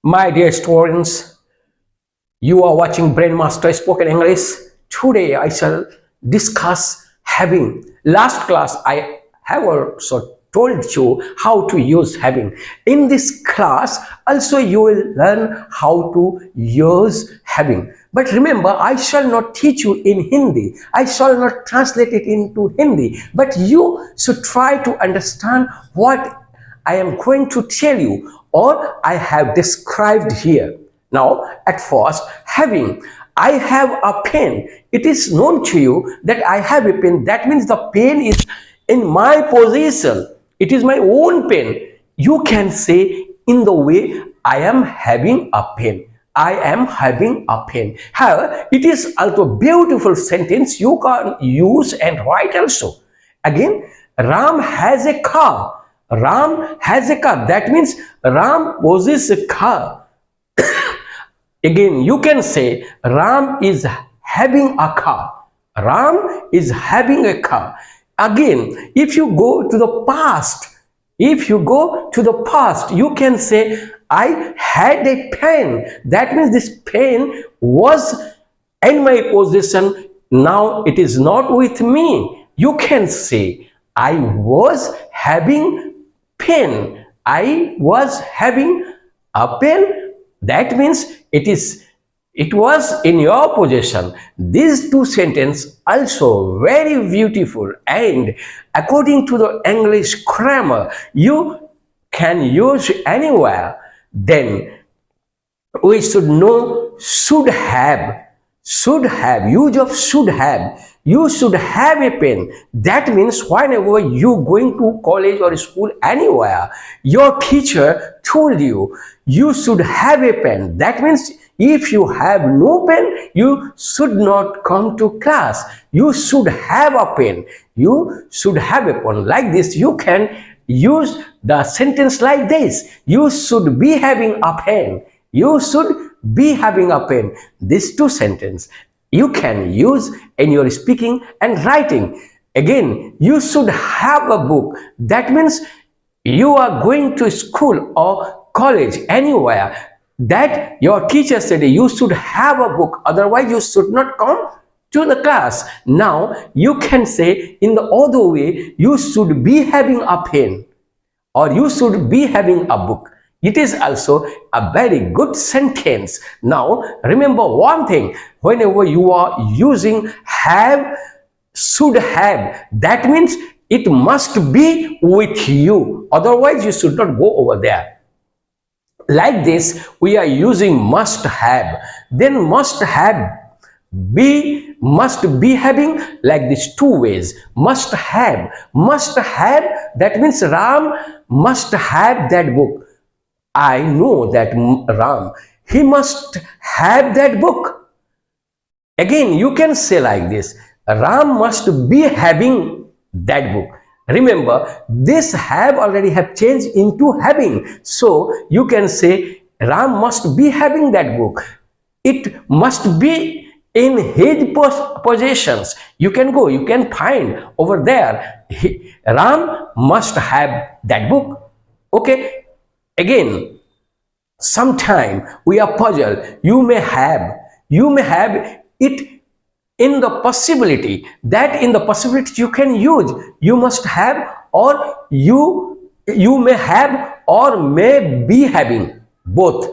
My dear students, you are watching Brainmaster Spoken English. Today I shall discuss having. Last class I have also told you how to use having. In this class also you will learn how to use having. But remember, I shall not teach you in Hindi. I shall not translate it into Hindi. But you should try to understand what I am going to tell you or I have described here. Now, at first, having. I have a pen. It is known to you that I have a pen. That means the pen is in my possession. It is my own pen. You can say in the way, I am having a pen. I am having a pen. However, it is also a beautiful sentence you can use and write also. Again, Ram has a car. Ram has a car. That means Ram possesses a car. Again, you can say Ram is having a car. Ram is having a car. Again, if you go to the past, you can say I had a pen. That means this pen was in my possession. Now it is not with me. You can say I was having pen. I was having a pen. That means it was in your possession. These two sentences also very beautiful, and according to the English grammar you can use anywhere. Then we should know should have. Use of should have. You should have a pen. That means whenever you going to college or school anywhere, your teacher told you you should have a pen. That means if you have no pen, you should not come to class. You should have a pen. You should have a pen. Like this, you can use the sentence like this. You should be having a pen. You should be having a pen. These two sentences you can use in your speaking and writing. Again, you should have a book. That means you are going to school or college anywhere, that your teacher said you should have a book, otherwise you should not come to the class. Now you can say in the other way, you should be having a pen or you should be having a book. It is also a very good sentence. Now remember one thing, whenever you are using have, should have, that means it must be with you, otherwise you should not go over there. Like this, we are using must have. Then must be having, like this two ways. Must have, that means Ram must have that book. I know that Ram, he must have that book. Again, you can say like this, Ram must be having that book. Remember, this have already have changed into having. So you can say Ram must be having that book. It must be in his possessions. You can go, you can find over there. Ram must have that book. Okay. Again, sometime we are puzzled. You may have it in the possibility, that in the possibility you can use you must have, or you may have or may be having. Both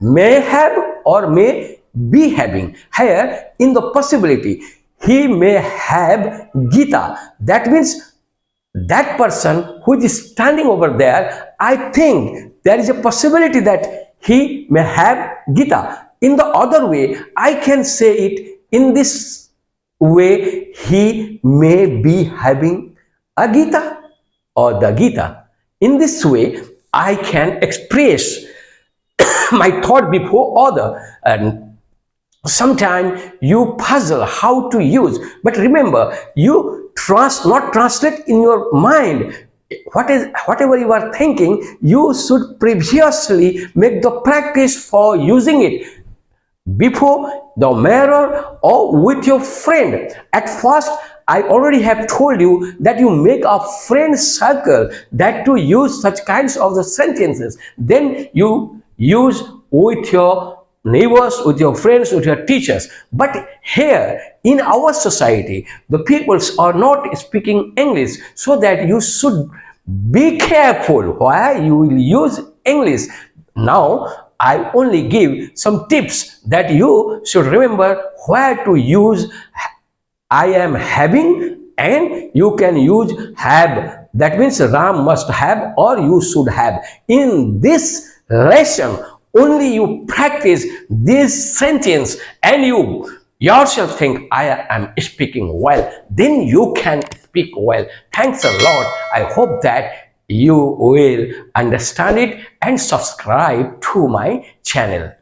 may have or may be having. Here in the possibility, he may have Gita. That means that person who is standing over there, I think there is a possibility that he may have Gita. In the other way, I can say it in this way, he may be having a Gita or the Gita. In this way, I can express my thought before other. And sometimes you puzzle how to use, but remember, you not translate in your mind. Whatever you are thinking, you should previously make the practice for using it before the mirror or with your friend. At first, I already have told you that you make a friend circle, that to use such kinds of the sentences. Then you use with your neighbors, with your friends, with your teachers. But here in our society, the peoples are not speaking English, so that you should be careful why you will use English. Now, I only give some tips that you should remember where to use I am having, and you can use have. That means Ram must have or you should have. In this lesson, only you practice this sentence and you yourself think I am speaking well. Then you can speak well. Thanks a lot. I hope that you will understand it and subscribe to my channel.